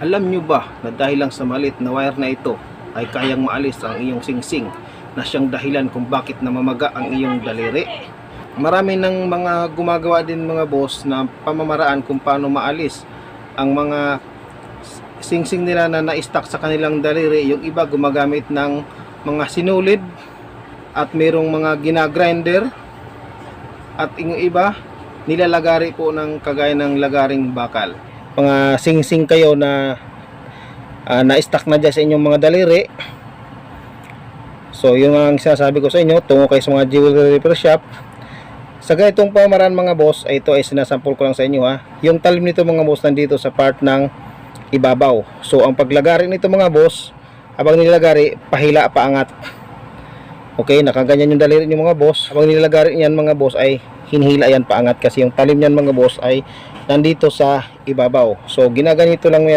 Alam nyo ba na dahil lang sa maliit na wire na ito ay kayang maalis ang iyong singsing na siyang dahilan kung bakit namamaga ang iyong daliri? Marami ng mga gumagawa din mga boss na pamamaraan kung paano maalis ang mga singsing nila na na-stuck sa kanilang daliri. Yung iba gumagamit ng mga sinulid at mayroong mga ginagrinder, at yung iba nilalagari po ng kagaya ng lagaring bakal. Mga singsing kayo na na-stuck na dyan sa inyong mga daliri, so yun ang sinasabi ko sa inyo, tungo kayo sa mga jewelry repair shop. Sa ganitong pamaraan mga boss, ay ito ay sinasample ko lang sa inyo ha. Yung talim nito mga boss nandito sa part ng ibabaw. So ang paglagari nito mga boss, habang nilagari, pahila paangat. Okay, nakaganyan yung daliri niyo mga boss. Habang nilagari niyan mga boss ay hinihila yan paangat kasi yung talim niyan mga boss ay nandito sa ibabaw. So ginaganito lang yan